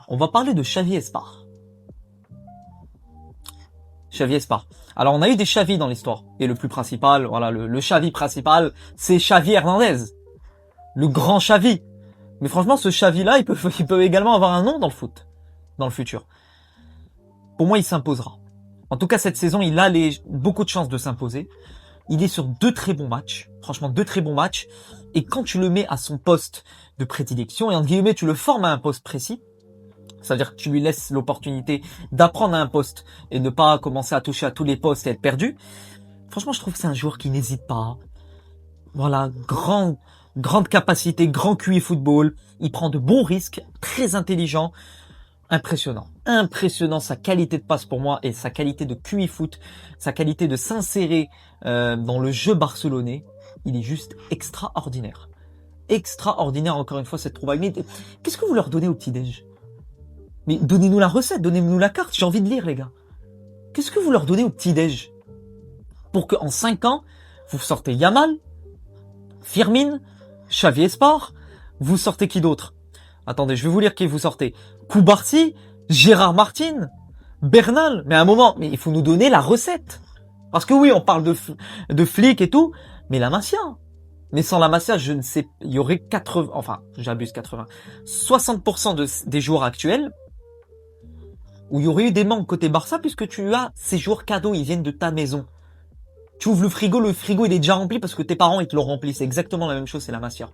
On va parler de Xavi Espar. Xavi Espar. Alors, on a eu des Xavi dans l'histoire. Et le plus principal, voilà, le Xavi principal, c'est Xavi Hernandez. Le grand Xavi. Mais franchement, ce Xavi-là, il peut également avoir un nom dans le foot. Dans le futur. Pour moi, il s'imposera. En tout cas, cette saison, il a beaucoup de chances de s'imposer. Il est sur 2 très bons matchs. Franchement, 2 très bons matchs. Et quand tu le mets à son poste de prédilection, et entre guillemets, tu le formes à un poste précis, c'est-à-dire que tu lui laisses l'opportunité d'apprendre à un poste et ne pas commencer à toucher à tous les postes et être perdu. Franchement, je trouve que c'est un joueur qui n'hésite pas. Voilà, grande capacité, grand QI football. Il prend de bons risques, très intelligent. Impressionnant sa qualité de passe pour moi et sa qualité de QI foot, sa qualité de s'insérer dans le jeu barcelonais. Il est juste extraordinaire. Extraordinaire encore une fois cette trouvaille. Mais qu'est-ce que vous leur donnez au petit-déj? Mais donnez-nous la recette, donnez-nous la carte, j'ai envie de lire les gars. Qu'est-ce que vous leur donnez au petit-déj? Pour qu'en 5 ans, vous sortez Yamal, Firmine, Xavi Espar, vous sortez qui d'autre? Attendez, je vais vous lire qui vous sortez. Koubarsi, Gérard Martin, Bernal. Mais à un moment, mais il faut nous donner la recette. Parce que oui, on parle de flics et tout, mais la Masia. Mais sans la Masia, je ne sais, il y aurait 80, enfin, j'abuse 80, 60% des joueurs actuels où il y aurait eu des manques côté Barça puisque tu as ces joueurs cadeaux, ils viennent de ta maison. Tu ouvres le frigo il est déjà rempli parce que tes parents ils te l'ont rempli. C'est exactement la même chose, c'est la Masia.